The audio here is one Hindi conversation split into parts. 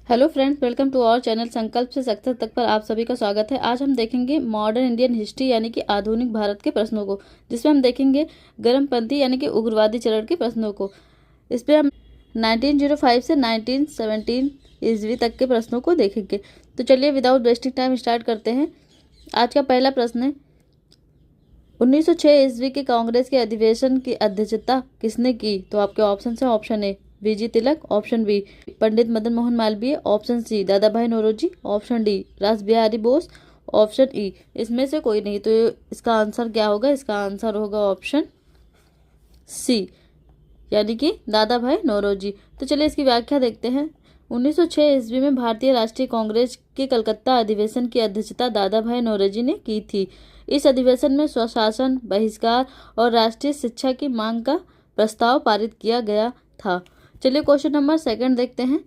Hello friends, welcome to our channel Sankalp से सक्सेस तक पर आप सभी का स्वागत है। आज हम देखेंगे मॉडर्न इंडियन हिस्ट्री यानी कि आधुनिक भारत के प्रश्नों को, जिसमें हम देखेंगे गर्मपंथी यानी कि उग्रवादी चरण के प्रश्नों को। इसमें हम 1905 से 1917 ईस्वी तक के प्रश्नों को देखेंगे। तो चलिए विदाउट वेस्टिंग टाइम स्टार्ट करते हैं। आज का पहला प्रश्न है, 1906 ईस्वी के कांग्रेस के अधिवेशन की अध्यक्षता किसने की? तो आपके ऑप्शन है, option A VG Tilak, option B Pandit Madan Mohan Malaviya, option C Dadabhai Naoroji, option D Rash Bihari Bose, option E इसमें से कोई नहीं। तो इसका आंसर क्या होगा? इसका आंसर होगा ऑप्शन सी यानी कि दादा भाई नौरोजी। तो चलिए इसकी व्याख्या देखते हैं। 1906 ईस्वी में भारतीय राष्ट्रीय कांग्रेस के कलकत्ता अधिवेशन की अध्यक्षता दादा भाई नौरोजी ने की थी। इस अधिवेशन में स्वशासन, बहिष्कार और राष्ट्रीय शिक्षा की मांग का प्रस्ताव पारित किया गया था। चलिए क्वेश्चन नंबर सेकंड देखते हैं।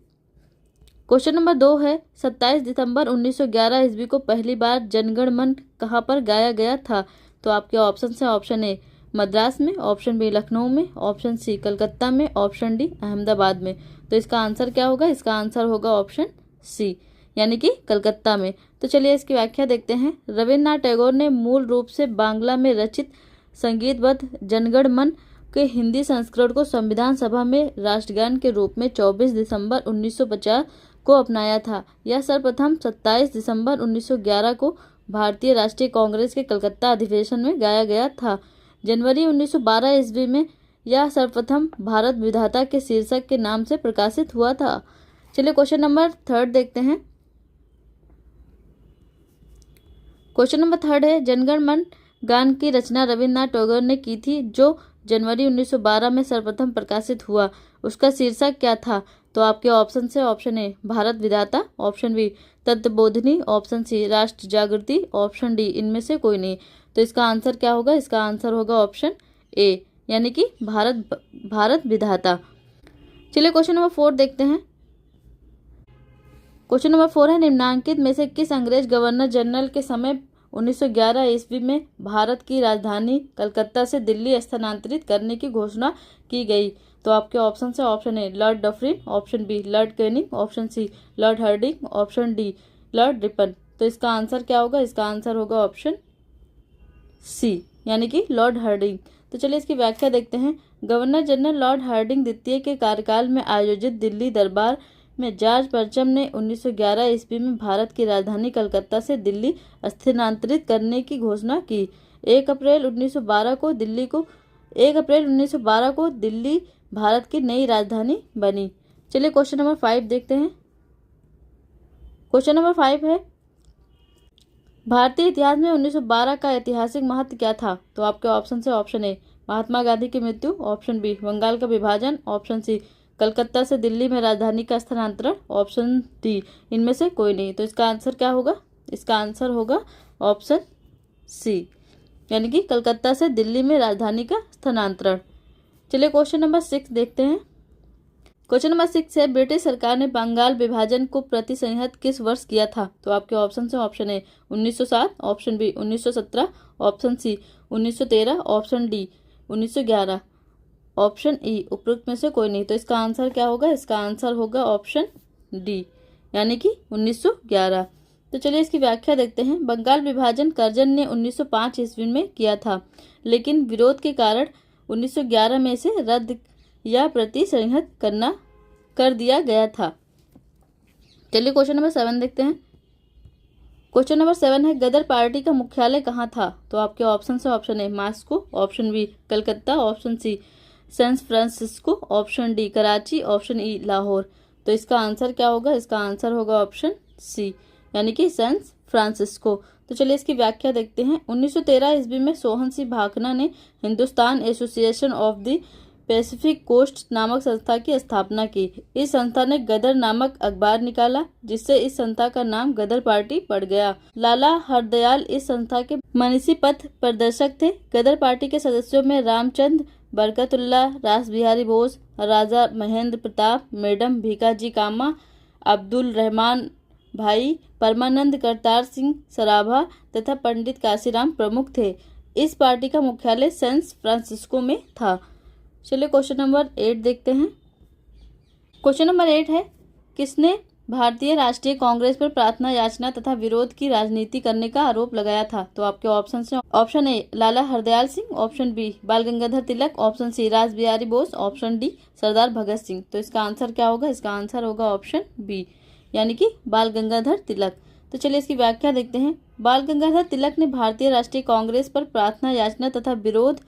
क्वेश्चन नंबर 2 है, 27 दिसंबर 1911 ईस्वी को पहली बार जनगण मन कहाँ पर गाया गया था? तो आपके ऑप्शन है, ऑप्शन ए मद्रास में, ऑप्शन बी लखनऊ में, ऑप्शन सी कलकत्ता में, ऑप्शन डी अहमदाबाद में। तो इसका आंसर क्या होगा? इसका आंसर होगा ऑप्शन सी यानी कि कलकत्ता में। तो चलिए इसकी व्याख्या देखते हैं। रविन्द्रनाथ टैगोर ने मूल रूप से बांग्ला में रचित संगीतबद्ध जनगण मन के हिंदी संस्करण को संविधान सभा में राष्ट्रगान के रूप में 24 दिसंबर 1950 को अपनाया था। यह सर्वप्रथम 27 दिसंबर 1911 को भारतीय राष्ट्रीय कांग्रेस के कलकत्ता अधिवेशन में गाया गया था। जनवरी 1912 ईस्वी में यह सर्वप्रथम भारत विधाता के शीर्षक के नाम से प्रकाशित हुआ था। चलिए क्वेश्चन नंबर 3 देखते हैं। क्वेश्चन नंबर 3 है, जनगण मन गान की रचना रविन्द्रनाथ टैगोर ने की थी, जो जनवरी 1912 में सर्वप्रथम प्रकाशित हुआ। उसका शीर्षक क्या था? तो आपके ऑप्शन से, option A Bharat Vidhata, option B Tattvabodhini, option C Rashtra Jagriti, option D इनमें से कोई नहीं। तो इसका आंसर क्या होगा? इसका आंसर होगा ऑप्शन ए यानी कि भारत विधाता। चलिए क्वेश्चन नंबर 4 देखते हैं। क्वेश्चन नंबर 4 है, निम्नांकित में से किस अंग्रेज गवर्नर जनरल के समय 1911 ईस्वी में भारत की राजधानी कलकत्ता से दिल्ली स्थानांतरित करने की घोषणा की गई? तो आपके ऑप्शन है, option A Lord Dufferin, option B Lord Canning, option C Lord Hardinge, option D Lord Ripon. तो इसका आंसर क्या होगा? इसका आंसर होगा ऑप्शन सी यानी कि लॉर्ड हार्डिंग। तो चलिए इसकी व्याख्या देखते हैं। गवर्नर जनरल लॉर्ड हार्डिंग द्वितीय के कार्यकाल में आयोजित दिल्ली दरबार में जॉर्ज परचम ने 1911 ईस्वी में भारत की राजधानी कलकत्ता से दिल्ली स्थानांतरित करने की घोषणा की। 1 अप्रैल 1912 को दिल्ली भारत की नई राजधानी बनी। चलिए क्वेश्चन नंबर 5 देखते हैं। क्वेश्चन नंबर 5 है, भारतीय इतिहास में 1912 का ऐतिहासिक महत्व क्या था? तो आपके ऑप्शन से, ऑप्शन ए महात्मा गांधी की मृत्यु, ऑप्शन बी बंगाल का विभाजन, ऑप्शन सी कलकत्ता से दिल्ली में राजधानी का स्थानांतरण, ऑप्शन डी इनमें से कोई नहीं। तो इसका आंसर क्या होगा? इसका आंसर होगा ऑप्शन सी यानी कि कलकत्ता से दिल्ली में राजधानी का स्थानांतरण। चलिए क्वेश्चन नंबर 6 देखते हैं। क्वेश्चन नंबर 6 है, ब्रिटिश सरकार ने बंगाल विभाजन को प्रतिसंहत किस वर्ष किया था? तो आपके ऑप्शन है, option A 1907, option B 1917, option C 1913, option D 1911, option E उपरोक्त में से कोई नहीं। तो इसका आंसर क्या होगा? इसका आंसर होगा ऑप्शन डी यानी कि 1911। तो चलिए इसकी व्याख्या देखते हैं। बंगाल विभाजन कर्जन ने 1905 ईस्वी में किया था, लेकिन विरोध के कारण 1911 में इसे रद्द या प्रतिसंहत कर दिया गया था। चलिए क्वेश्चन नंबर 7 देखते हैं। क्वेश्चन नंबर 7 है, गदर पार्टी का मुख्यालय कहाँ था? तो आपके ऑप्शन से, option A Moscow, option B Calcutta, option C San Francisco, option D Karachi, option E Lahore. तो इसका आंसर क्या होगा? इसका आंसर होगा ऑप्शन सी यानी कि सैन फ्रांसिस्को। तो चलिए इसकी व्याख्या देखते हैं। 1913 ईस्वी में सोहन सिंह भाखना ने Hindustan Association of the Pacific Coast नामक संस्था की स्थापना की। इस संस्था ने गदर नामक अखबार निकाला, जिससे इस संस्था का नाम गदर पार्टी पड़ गया। लाला हरदयाल इस संस्था के मनीषी पथ प्रदर्शक थे। गदर पार्टी के सदस्यों में रामचंद्र बरकतुल्लाह, रास बिहारी बोस, राजा महेंद्र प्रताप, मैडम भीकाजी कामा, अब्दुल रहमान भाई, परमानंद करतार सिंह सराभा तथा पंडित काशीराम प्रमुख थे। इस पार्टी का मुख्यालय सैन फ्रांसिस्को में था। चलिए क्वेश्चन नंबर 8 देखते हैं। क्वेश्चन नंबर 8 है, किसने भारतीय राष्ट्रीय कांग्रेस पर प्रार्थना याचना तथा विरोध की राजनीति करने का आरोप लगाया था? तो आपके ऑप्शन है option A Lala Hardayal Singh, option B Bal Gangadhar Tilak, option C Ras Bihari Bose, option D Sardar Bhagat Singh. तो इसका आंसर क्या होगा? इसका आंसर होगा ऑप्शन बी, यानी कि बाल गंगाधर तिलक। तो चलिए इसकी व्याख्या देखते हैं। बाल गंगाधर तिलक ने भारतीय राष्ट्रीय कांग्रेस पर प्रार्थना याचना तथा विरोध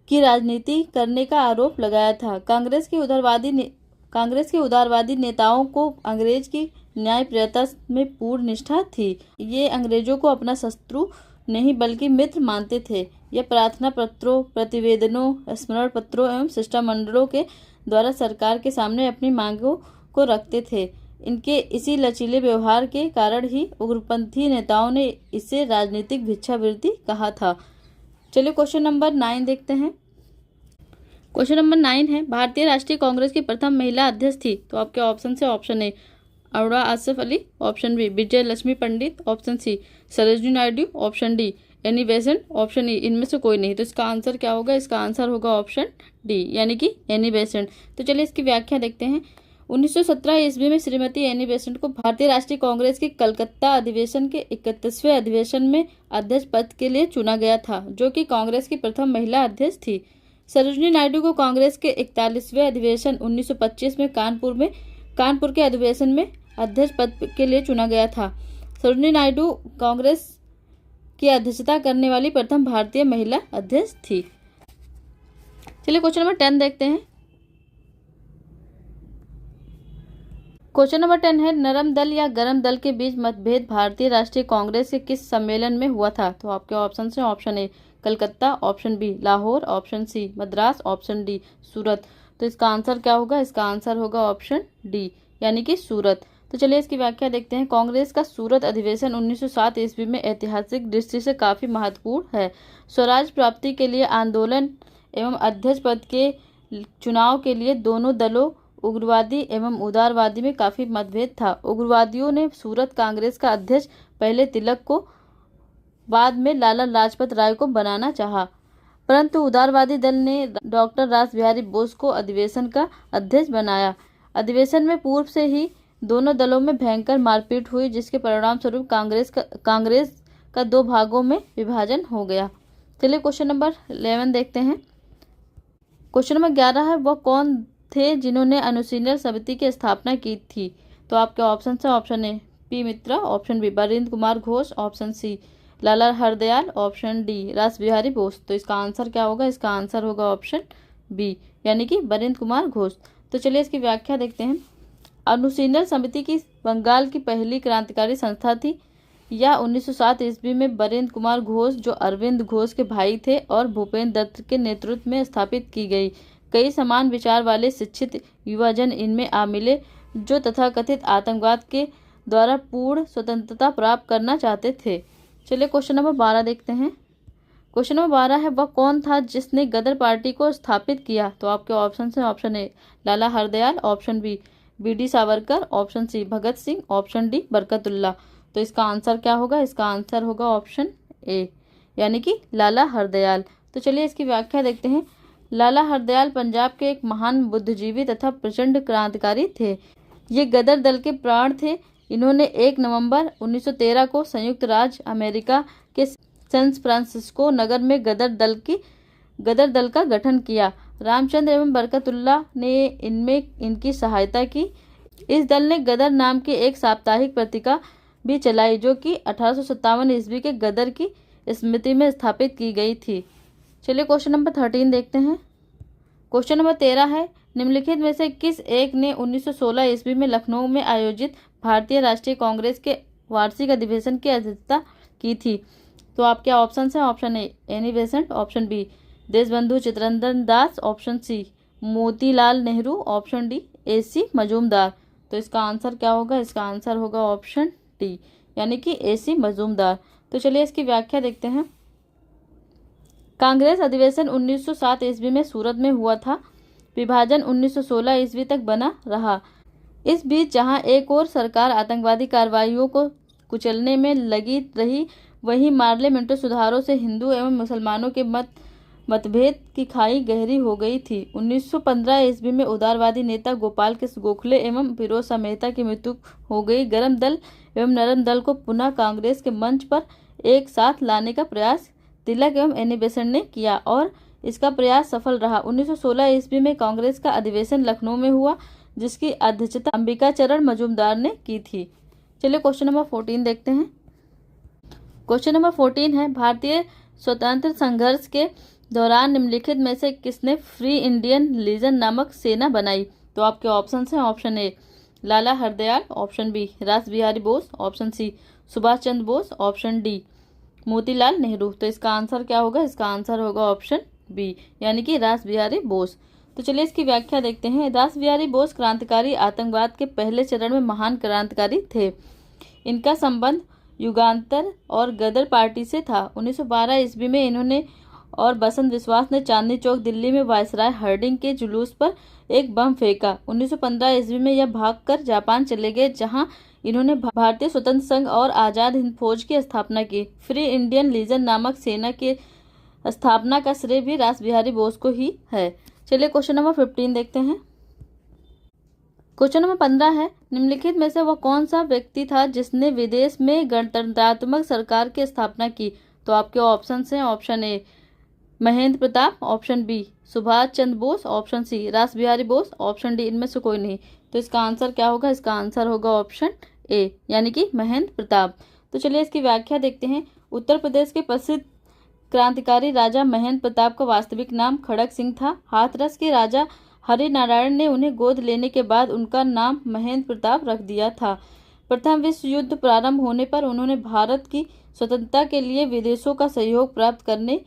की राजनीति करने का आरोप लगाया था। कांग्रेस के उदारवादी नेताओं को अंग्रेज की न्यायप्रियता में पूर्ण निष्ठा थी। ये अंग्रेजों को अपना शत्रु नहीं बल्कि मित्र मानते थे। ये प्रार्थना पत्रों, प्रतिवेदनों, स्मरण पत्रों एवं शिष्टमंडलों के द्वारा सरकार के सामने अपनी मांगों को रखते थे। इनके इसी लचीले व्यवहार के कारण ही उग्रपंथी नेताओं ने इसे राजनीतिक भिक्षावृत्ति कहा था। चलिए क्वेश्चन नंबर 9 देखते हैं। क्वेश्चन नंबर 9 है, भारतीय राष्ट्रीय कांग्रेस की प्रथम महिला अध्यक्ष थी? तो आपके ऑप्शन से option A Aruna Asaf Ali, option B Vijaya Lakshmi Pandit, option C Sarojini Naidu, option D Annie Besant, option E इनमें से कोई नहीं। तो इसका आंसर क्या होगा? इसका आंसर होगा ऑप्शन डी, यानी कि एनी बेसेंट। तो चलिए इसकी व्याख्या देखते हैं। 1917 ईस्वी में श्रीमती एनी बेसेंट को भारतीय राष्ट्रीय कांग्रेस के कलकत्ता अधिवेशन के 31वें अधिवेशन में अध्यक्ष पद के लिए चुना गया था, जो कि कांग्रेस की प्रथम महिला अध्यक्ष थी। सरोजिनी नायडू को कांग्रेस के 41वें अधिवेशन 1925 में कानपुर के अधिवेशन में अध्यक्ष पद के लिए चुना गया था। सरोजिनी नायडू कांग्रेस की अध्यक्षता करने वाली प्रथम भारतीय महिला अध्यक्ष थी। चलिए क्वेश्चन नंबर 10 देखते हैं। क्वेश्चन नंबर 10 है, नरम दल या गरम दल के बीच मतभेद भारतीय राष्ट्रीय कांग्रेस के किस सम्मेलन में हुआ था? तो आपके ऑप्शन है option A Calcutta, option B Lahore, option C Madras, option D Surat. तो इसका आंसर क्या होगा? इसका आंसर होगा ऑप्शन डी, यानी कि सूरत। तो चलिए इसकी व्याख्या देखते हैं। कांग्रेस का सूरत अधिवेशन 1907 ईस्वी में ऐतिहासिक दृष्टि से काफी महत्वपूर्ण है। स्वराज प्राप्ति के लिए आंदोलन एवं अध्यक्ष पद के चुनाव के लिए दोनों दलों उग्रवादी एवं उदारवादी में काफी मतभेद था। उग्रवादियों ने सूरत कांग्रेस का अध्यक्ष पहले तिलक को, बाद में लाला लाजपत राय को बनाना चाहा, परंतु उदारवादी दल ने डॉक्टर रास बिहारी बोस को अधिवेशन का अध्यक्ष बनाया। अधिवेशन में पूर्व से ही दोनों दलों में भयंकर मारपीट हुई, जिसके परिणाम स्वरूप कांग्रेस का 2 भागों में विभाजन हो गया। चलिए क्वेश्चन नंबर 11 देखते हैं। क्वेश्चन नंबर 11 है, वह कौन थे जिन्होंने अनुशीलन समिति की स्थापना की थी? तो आपके ऑप्शन है option A P Mitra, option B Barindra Kumar Ghosh, option C Lala Hardayal, option D Rash Bihari Bose. तो इसका आंसर क्या होगा? इसका आंसर होगा ऑप्शन बी, यानी कि बरिंद्र कुमार घोष। तो चलिए इसकी व्याख्या देखते हैं। अनुशीलन समिति की बंगाल की पहली क्रांतिकारी संस्था थी। यह 1907 ईस्वी में बरिंद्र कुमार घोष, जो अरविंद घोष के भाई थे, और भूपेंद्र दत्त के नेतृत्व में स्थापित की गई। कई समान विचार वाले शिक्षित युवाजन इनमें आ मिले, जो तथाकथित आतंकवाद के द्वारा पूर्ण स्वतंत्रता प्राप्त करना चाहते थे। चलिए क्वेश्चन नंबर 12 देखते हैं। क्वेश्चन नंबर 12 है, वह कौन था जिसने गदर पार्टी को स्थापित किया? तो आपके ऑप्शन है option A Lala Hardayal, option B BD Savarkar, option C Bhagat Singh, option D Barkatullah. तो इसका आंसर क्या होगा? इसका आंसर होगा ऑप्शन ए, यानी कि लाला हरदयाल। तो चलिए इसकी व्याख्या देखते हैं। लाला हरदयाल पंजाब के एक महान बुद्धिजीवी तथा प्रचंड क्रांतिकारी थे। ये गदर दल के प्राण थे। इन्होंने 1 नवंबर 1913 को संयुक्त राज्य अमेरिका के सैन फ्रांसिस्को नगर में गदर दल का गठन किया। रामचंद्र एवं बरकतुल्ला ने इनमें इनकी सहायता की। इस दल ने गदर नाम की एक साप्ताहिक पत्रिका भी चलाई, जो कि 1857 ईस्वी के गदर की स्मृति में स्थापित की गई थी। चलिए क्वेश्चन नंबर 13 देखते हैं। क्वेश्चन नंबर 13 है, निम्नलिखित में से किस एक ने 1916 ईस्वी में लखनऊ में आयोजित भारतीय राष्ट्रीय कांग्रेस के वार्षिक अधिवेशन की अध्यक्षता की थी? तो आपके ऑप्शन है option A Annie Besant, option B Deshbandhu Chittaranjan Das, option C Motilal Nehru, option D AC Majumdar. तो इसका आंसर क्या होगा? इसका आंसर होगा ऑप्शन डी, यानी कि AC मजूमदार। तो चलिए इसकी व्याख्या देखते हैं। कांग्रेस अधिवेशन 1907 ईस्वी में सूरत में हुआ था। विभाजन 1916 ईस्वी तक बना रहा। इस बीच जहां एक और सरकार आतंकवादी कार्रवाइयों को कुचलने में लगी रही, वहीं पार्लियामेंट्री सुधारों से हिंदू एवं मुसलमानों के मतभेद की खाई गहरी हो गई थी। 1915 ईस्वी में उदारवादी नेता गोपाल कृष्ण गोखले एवं फिरोज शाह मेहता की मृत्यु हो गई। गर्म दल एवं नरम दल को पुनः कांग्रेस के मंच पर एक साथ लाने का प्रयास तिलक एवं एनी बेसेंट ने किया और इसका प्रयास सफल रहा। 1916 ईस्वी में कांग्रेस का अधिवेशन लखनऊ में हुआ, जिसकी अध्यक्षता अंबिका चरण मजूमदार ने की थी। चलिए क्वेश्चन नंबर 14 देखते हैं। क्वेश्चन नंबर 14 है, भारतीय स्वतंत्र संघर्ष के दौरान निम्नलिखित में से किसने फ्री इंडियन लीजन नामक सेना बनाई? तो आपके ऑप्शन हैं, option A Lala Hardayal, option B Ras Bihari Bose, option C Subhash Chandra Bose, option D Motilal Nehru. तो इसका आंसर क्या होगा? इसका आंसर होगा ऑप्शन बी, यानी कि रास बिहारी बोस। तो चलिए इसकी व्याख्या देखते हैं। रास बिहारी बोस क्रांतिकारी आतंकवाद के पहले चरण में महान क्रांतिकारी थे। इनका संबंध युगांतर और गदर पार्टी से था। 1912 ईस्वी में इन्होंने और बसंत विश्वास ने चांदनी चौक दिल्ली में वायसराय हार्डिंग के जुलूस पर एक बम फेंका। 1915 ईस्वी में यह भागकर जापान चले गए, जहां इन्होंने भारतीय स्वतंत्र संघ और आजाद हिंद फौज की स्थापना की। फ्री इंडियन लीजन नामक सेना के स्थापना का श्रेय भी रास बिहारी बोस को ही है। चलिए क्वेश्चन नंबर 15 देखते हैं। क्वेश्चन नंबर 15 है, निम्नलिखित में से वह कौन सा व्यक्ति था जिसने विदेश में गणतंत्रात्मक सरकार की स्थापना की? तो आपके ऑप्शन हैं, option A Mahendra Pratap, option B Subhash Chandra Bose, option C Ras Bihari Bose, option D इनमें से कोई नहीं। तो इसका आंसर क्या होगा? इसका आंसर होगा ऑप्शन ए, यानी कि महेंद्र प्रताप। तो चलिए इसकी व्याख्या देखते हैं। उत्तर प्रदेश के प्रसिद्ध क्रांतिकारी राजा महेंद्र प्रताप का वास्तविक नाम खड़क सिंह था। हाथरस के राजा हरि नारायण ने उन्हें गोद लेने के बाद उनका नाम महेंद्र प्रताप रख दिया था। प्रथम विश्व युद्ध प्रारंभ होने पर उन्होंने भारत की स्वतंत्रता के लिए विदेशों का सहयोग प्राप्त करने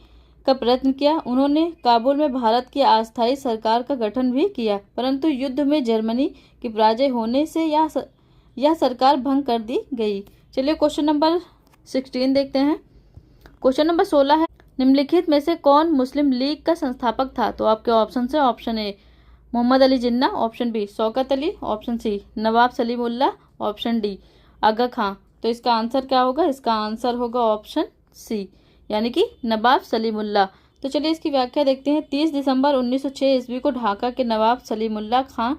का प्रयत्न किया। उन्होंने काबुल में भारत की अस्थायी सरकार का गठन भी किया, परंतु युद्ध में जर्मनी की पराजय होने से यह सरकार भंग कर दी गई। चलिए क्वेश्चन नंबर 16 देखते हैं। क्वेश्चन नंबर 16 है, निम्नलिखित में से कौन मुस्लिम लीग का संस्थापक था? तो आपके ऑप्शन है, option A Mohammad Ali Jinnah, option B Shaukat Ali, option C Nawab Salimullah, option D Aga Khan. तो इसका आंसर क्या होगा? इसका आंसर होगा ऑप्शन सी, यानी कि नवाब सलीमुल्लाह। तो चलिए इसकी व्याख्या देखते हैं। 30 दिसंबर 1906 ईस्वी को ढाका के नवाब सलीमुल्लाह खां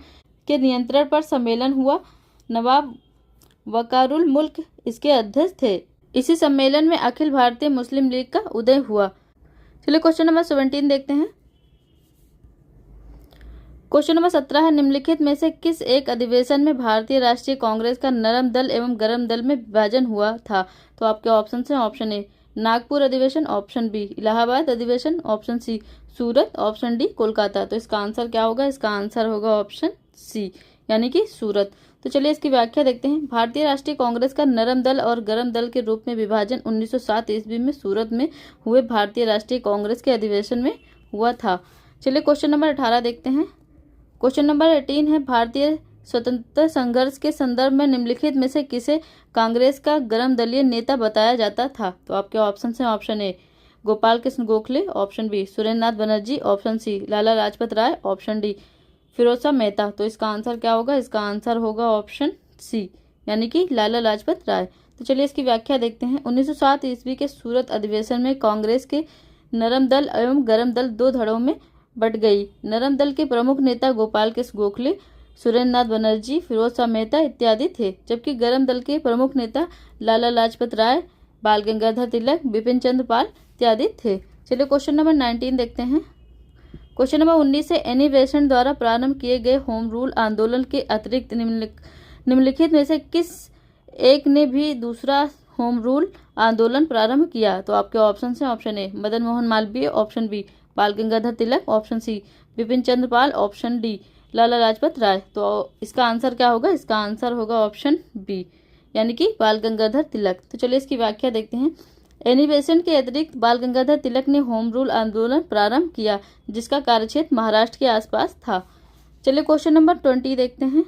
के नियंत्रण पर सम्मेलन हुआ। नवाब वकारुल मुल्क इसके अध्यक्ष थे। इसी सम्मेलन में अखिल भारतीय मुस्लिम लीग का उदय हुआ। चलिए क्वेश्चन नंबर 17 देखते हैं। क्वेश्चन नंबर 17 है, निम्नलिखित में से किस एक अधिवेशन में भारतीय राष्ट्रीय कांग्रेस का नरम दल एवं गरम दल में विभाजन हुआ था? तो आपके ऑप्शन हैं, ऑप्शन ए नागपुर अधिवेशन, ऑप्शन बी इलाहाबाद अधिवेशन, ऑप्शन सी सूरत, ऑप्शन डी कोलकाता। तो इसका आंसर क्या होगा? इसका आंसर होगा ऑप्शन सी, यानी कि सूरत। तो चलिए इसकी व्याख्या देखते हैं। भारतीय राष्ट्रीय कांग्रेस का नरम दल और गरम दल के रूप में विभाजन 1907 ईस्वी में सूरत में हुए भारतीय राष्ट्रीय कांग्रेस के अधिवेशन में हुआ था। चलिए क्वेश्चन नंबर 18 देखते हैं। क्वेश्चन नंबर 18 है, भारतीय स्वतंत्रता संघर्ष के संदर्भ में निम्नलिखित में से किसे कांग्रेस का गरम दलीय नेता बताया जाता था? तो आपके ऑप्शन हैं, option A Gopal Krishna Gokhale, option B Surendra Nath Banerjee, option C Lala Lajpat Rai, option D Pherozeshah Mehta. तो इसका आंसर क्या होगा? इसका आंसर होगा ऑप्शन सी, यानी कि लाला लाजपत राय। तो चलिए इसकी व्याख्या देखते हैं। 1907 ईस्वी के सूरत अधिवेशन में कांग्रेस के नरम दल एवं गरम दल दो धड़ों में बट गई। नरम दल के प्रमुख नेता गोपाल कृष्ण गोखले, सुरेंद्र नाथ बनर्जी, फिरोज शाह मेहता इत्यादि थे, जबकि गरम दल के प्रमुख नेता लाला लाजपत राय, बाल गंगाधर तिलक, बिपिन चंद्र पाल इत्यादि थे। चलिए क्वेश्चन नंबर 19 देखते हैं। क्वेश्चन नंबर 19 है, एनी बेसेंट द्वारा प्रारंभ किए गए होम रूल आंदोलन के अतिरिक्त निम्नलिखित में से किस एक ने भी दूसरा होम रूल आंदोलन प्रारंभ किया? तो आपके ऑप्शन हैं, option A Madan Mohan Malaviya, option B Bal Gangadhar Tilak, option C Bipin Chandra Pal, option D Lala Lajpat Rai. तो इसका आंसर क्या होगा? इसका आंसर होगा ऑप्शन बी, यानी कि बाल गंगाधर तिलक। तो चलिए इसकी व्याख्या देखते हैं। एनी बेसेंट के अतिरिक्त बाल गंगाधर तिलक ने होम रूल आंदोलन प्रारंभ किया, जिसका कार्यक्षेत्र महाराष्ट्र के आसपास था। चलिए क्वेश्चन नंबर 20 देखते हैं।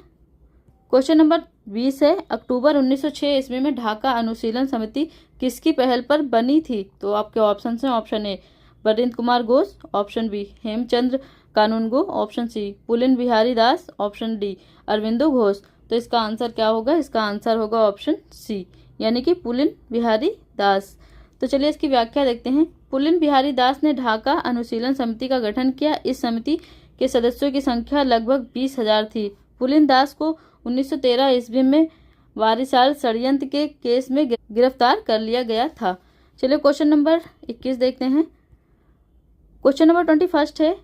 क्वेश्चन नंबर 20 है, अक्टूबर 1906 ईस्वी में ढाका अनुशीलन समिति किसकी पहल पर बनी थी? तो आपके ऑप्शन हैं, option A Barindra Kumar Ghosh, option B Hemchandra Kanungo, option C Pulin Behari Das, option D Aurobindo Ghosh. तो इसका आंसर क्या होगा? इसका आंसर होगा ऑप्शन सी, यानी कि पुलिन बिहारी दास। तो चलिए इसकी व्याख्या देखते हैं। पुलिन बिहारी दास ने ढाका अनुशीलन समिति का गठन किया। इस समिति के सदस्यों की संख्या लगभग 20,000 थी। पुलिन दास को 1913 ईस्वी में वारिसाल षड्यंत्र के केस में गिरफ्तार कर लिया गया था। चलिए क्वेश्चन नंबर 21 देखते हैं। क्वेश्चन नंबर 21 है,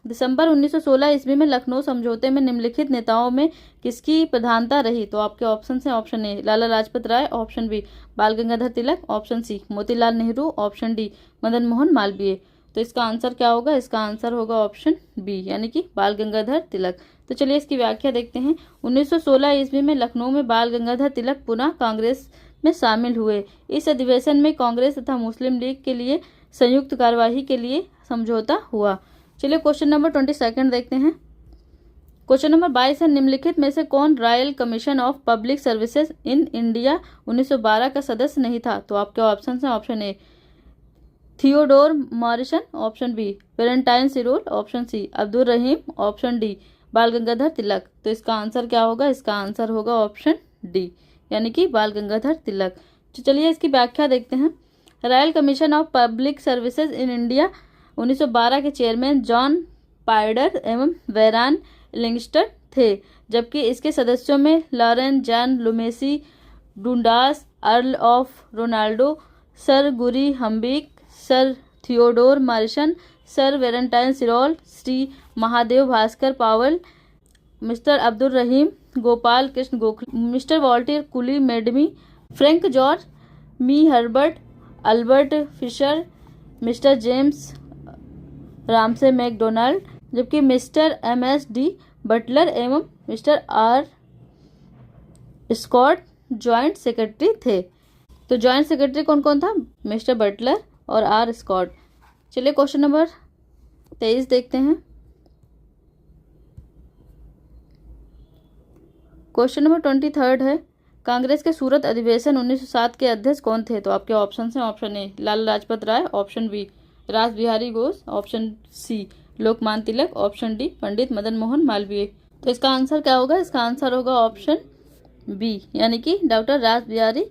दिसंबर 1916 ईस्वी में लखनऊ समझौते में निम्नलिखित नेताओं में किसकी प्रधानता रही? तो आपके ऑप्शन है, option A Lala Lajpat Rai, option B Bal Gangadhar Tilak, option C Motilal Nehru, option D Madan Mohan Malaviya. तो इसका आंसर क्या होगा? इसका आंसर होगा ऑप्शन बी, यानी कि बाल गंगाधर तिलक। तो चलिए इसकी व्याख्या देखते हैं। 1916 ईस्वी में लखनऊ में बाल गंगाधर तिलक पुनः कांग्रेस में शामिल हुए। इस अधिवेशन में कांग्रेस तथा मुस्लिम लीग के लिए संयुक्त कार्यवाही के लिए समझौता हुआ। चलिए क्वेश्चन नंबर 22 देखते हैं। क्वेश्चन नंबर 22 है, निम्नलिखित में से कौन Royal Commission of Public Services in India 1912 का सदस्य नहीं था? तो आपके ऑप्शन है, option A Theodore Morison, option B Valentine Chirol, option C Abdul Rahim, option D Bal Gangadhar तिलक। तो इसका आंसर क्या होगा? इसका आंसर होगा ऑप्शन डी, यानी कि बाल गंगाधर तिलक। तो चलिए इसकी व्याख्या देखते हैं। Royal Commission of Public Services in India 1912 के चेयरमैन जॉन पायडर एवं वेरान लिंगस्टर थे, जबकि इसके सदस्यों में लॉरेन जॉन लुमेसी, Dundas, Earl of Ronaldshay, sir गुरी Hammick, sir Theodore Morison, sir Valentine Chirol, Shri Mahadev Bhaskar पावल, mister Abdul Rahim, Gopal Krishna Gokhale, mister Walter Culley मेडमी, फ्रैंक जॉर्ज, मी Herbert, Albert Fisher, mister James Ramsay MacDonald, जबकि मिस्टर MS D बटलर एवं mister R Scott joint secretary थे। तो जॉइंट सेक्रेटरी कौन कौन था? मिस्टर बटलर और R स्कॉट। चलिए क्वेश्चन नंबर 23 देखते हैं। क्वेश्चन नंबर 23 है, कांग्रेस के सूरत अधिवेशन 1907 के अध्यक्ष कौन थे? तो आपके ऑप्शन हैं, option A Lala Lajpat Rai, option B Ras Bihari Ghosh, option C Lokmanya Tilak, option D Pandit Madan Mohan Malaviya. तो इसका आंसर क्या होगा? इसका आंसर होगा ऑप्शन बी, यानी कि डॉक्टर रास बिहारी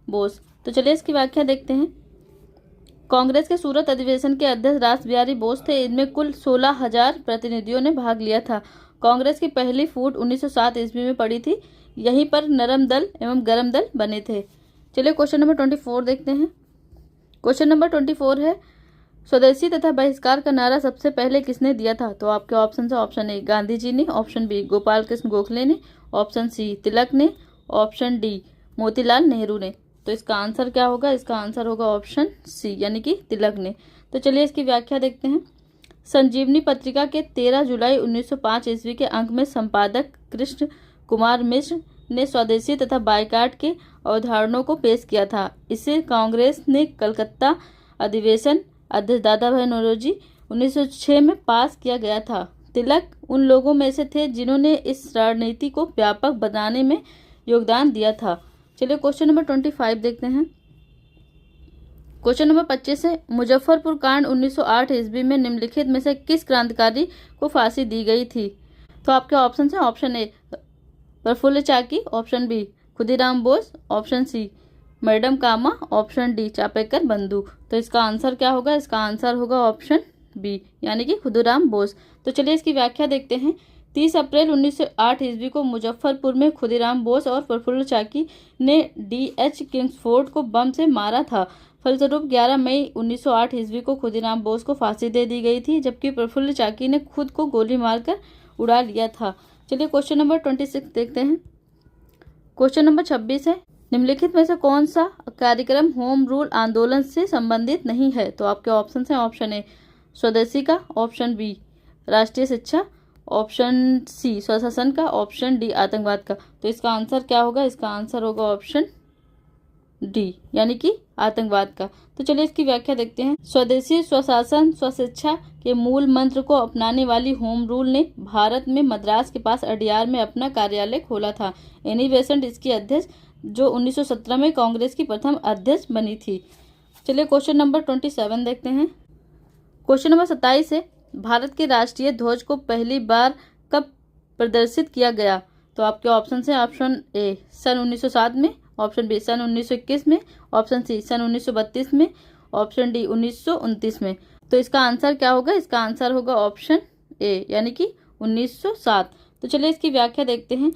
बोस। तो चलिए इसकी व्याख्या देखते हैं। कांग्रेस के सूरत अधिवेशन के अध्यक्ष रास बिहारी बोस थे। इनमें कुल 16,000 प्रतिनिधियों ने भाग लिया था। कांग्रेस की पहली फूट 1907 ईस्वी में पड़ी थी। यहीं पर नरम दल एवं गरम दल बने थे। चलिए क्वेश्चन नंबर 24 देखते हैं। क्वेश्चन नंबर 24 है, स्वदेशी तथा बहिष्कार का नारा सबसे पहले किसने दिया था? तो आपके ऑप्शन है, ऑप्शन ए गांधी जी ने, ऑप्शन बी गोपाल कृष्ण गोखले ने, ऑप्शन सी तिलक ने, ऑप्शन डी मोतीलाल नेहरू ने। तो इसका आंसर क्या होगा? इसका आंसर होगा ऑप्शन सी, यानी कि तिलक ने। तो चलिए इसकी व्याख्या देखते हैं। संजीवनी पत्रिका के 13 जुलाई 1905 ईस्वी के अंक में संपादक कृष्ण कुमार मिश्र ने स्वदेशी तथा बायकॉट के अवधारणाओं को पेश किया था। इसे कांग्रेस ने कलकत्ता अधिवेशन अध्यक्ष दादा भाई नौरोजी 1906 में पास किया गया था। तिलक उन लोगों में से थे जिन्होंने इस रणनीति को व्यापक बनाने में योगदान दिया था। चलिए क्वेश्चन नंबर 25 देखते हैं। क्वेश्चन नंबर 25 है, मुजफ्फरपुर कांड 1908 ईस्वी में निम्नलिखित में से किस क्रांतिकारी को फांसी दी गई थी? तो आपके ऑप्शन है, option A Prafulla Chaki, option B Khudiram Bose, option C madam Cama, option D Chapekar Bandhu. तो इसका आंसर क्या होगा? इसका आंसर होगा ऑप्शन बी, यानी कि खुदीराम बोस। तो चलिए इसकी व्याख्या देखते हैं। 30 अप्रैल 1908 ईस्वी को मुजफ्फरपुर में खुदीराम बोस और प्रफुल्ल चाकी ने DH किंग्सफोर्ड को बम से मारा था। फलस्वरूप 11 मई 1908 ईस्वी को खुदीराम बोस को फांसी दे दी गई थी, जबकि प्रफुल्ल चाकी ने खुद को गोली मारकर उड़ा लिया था। चलिए क्वेश्चन नंबर 26 देखते हैं। क्वेश्चन नंबर 26 है, निम्नलिखित में से कौन सा कार्यक्रम होम रूल आंदोलन से संबंधित नहीं है? तो आपके ऑप्शन हैं, ऑप्शन ए स्वदेशी का, ऑप्शन बी राष्ट्रीय शिक्षा, ऑप्शन सी स्वशासन का, ऑप्शन डी आतंकवाद का। तो इसका आंसर क्या होगा? इसका आंसर होगा ऑप्शन डी, यानी कि आतंकवाद का। तो चलिए इसकी व्याख्या देखते हैं। स्वदेशी, स्वशासन, स्वशिक्षा के मूल मंत्र को अपनाने वाली होम रूल ने भारत में मद्रास के पास अडियार में अपना कार्यालय खोला था। एनी बेसेंट इसकी अध्यक्ष, जो 1917 में कांग्रेस की प्रथम अध्यक्ष बनी थी। चलिए क्वेश्चन नंबर 27 देखते हैं। क्वेश्चन नंबर 27 है, भारत के राष्ट्रीय ध्वज को पहली बार कब प्रदर्शित किया गया? तो आपके ऑप्शन है, ऑप्शन ए सन 1907 में, ऑप्शन बी सन 1921 में, ऑप्शन सी सन 1932 में, ऑप्शन डी 1929 में। तो इसका आंसर क्या होगा? इसका आंसर होगा ऑप्शन ए यानी कि 1907। तो चलिए इसकी व्याख्या देखते हैं।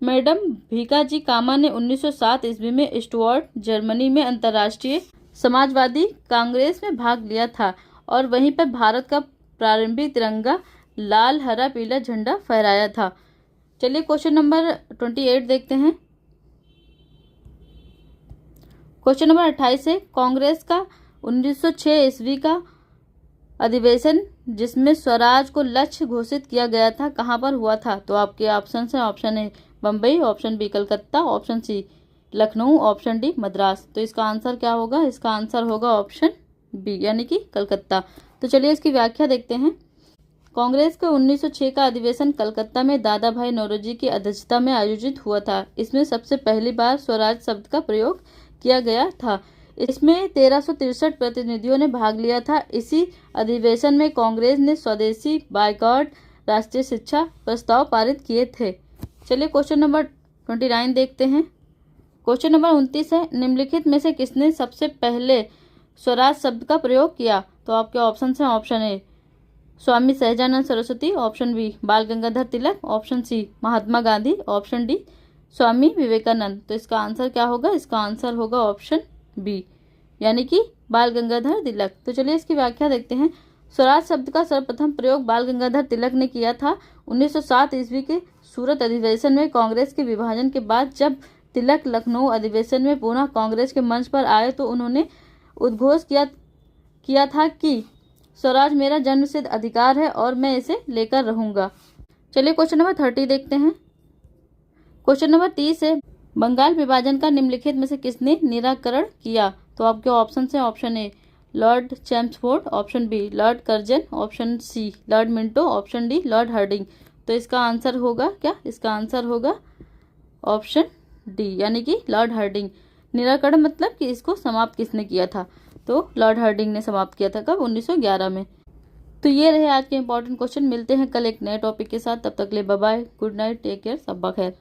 मैडम भीकाजी कामा ने 1907 ईस्वी में स्टुअर्ट जर्मनी में अंतर्राष्ट्रीय समाजवादी कांग्रेस में भाग लिया था और वहीं पर भारत का प्रारंभिक तिरंगा लाल हरा पीला झंडा फहराया था। चलिए क्वेश्चन नंबर 28 देखते हैं। क्वेश्चन नंबर 28 है, कांग्रेस का 1906 ईस्वी का अधिवेशन जिसमें स्वराज को लक्ष्य घोषित किया गया था कहाँ पर हुआ था? तो आपके ऑप्शन है, option A Bombay, option B Calcutta, option C Lucknow, option D Madras. तो इसका आंसर क्या होगा? इसका आंसर होगा ऑप्शन बी यानी कि कलकत्ता। तो चलिए इसकी व्याख्या देखते हैं। कांग्रेस का 1906 का अधिवेशन कलकत्ता में दादा भाई नौरोजी की अध्यक्षता में आयोजित हुआ था। इसमें सबसे पहली बार स्वराज शब्द का प्रयोग किया गया था। इसमें 1363 प्रतिनिधियों ने भाग लिया था। इसी अधिवेशन में कांग्रेस ने स्वदेशी बायकॉट राष्ट्रीय शिक्षा प्रस्ताव पारित किए थे। चलिए क्वेश्चन नंबर 29 देखते हैं। क्वेश्चन नंबर 29 है, निम्नलिखित में से किसने सबसे पहले स्वराज शब्द का प्रयोग किया? तो आपके ऑप्शन हैं, option A Swami Sahajanand Saraswati, option B Bal Gangadhar Tilak, option C Mahatma Gandhi, option D Swami Vivekananda. तो इसका आंसर क्या होगा? इसका आंसर होगा ऑप्शन बी यानी कि बाल गंगाधर तिलक। तो चलिए इसकी व्याख्या देखते हैं। स्वराज शब्द का सर्वप्रथम प्रयोग बाल गंगाधर तिलक ने किया था। 1907 ईस्वी के सूरत अधिवेशन में कांग्रेस के विभाजन के बाद जब तिलक लखनऊ अधिवेशन में पुनः कांग्रेस के मंच पर आए तो उन्होंने उद्घोष किया था कि स्वराज मेरा जन्मसिद्ध अधिकार है और मैं इसे लेकर रहूंगा। चलिए क्वेश्चन नंबर 30 देखते हैं। क्वेश्चन नंबर 30 है, बंगाल विभाजन का निम्नलिखित में से किसने निराकरण किया? तो आपके ऑप्शन है, option A Lord Chelmsford, option B Lord Curzon, option C Lord Minto, option D Lord Hardinge. तो इसका आंसर होगा क्या? इसका आंसर होगा ऑप्शन डी यानी कि लॉर्ड हार्डिंग। निराकरण मतलब कि इसको समाप्त किसने किया था? तो लॉर्ड हार्डिंग ने समाप्त किया था। कब? 1911 में। तो ये रहे आज के इंपॉर्टेंट क्वेश्चन। मिलते हैं कल एक नए टॉपिक के साथ। तब तक ले bye bye, good night, take care, सब खैर।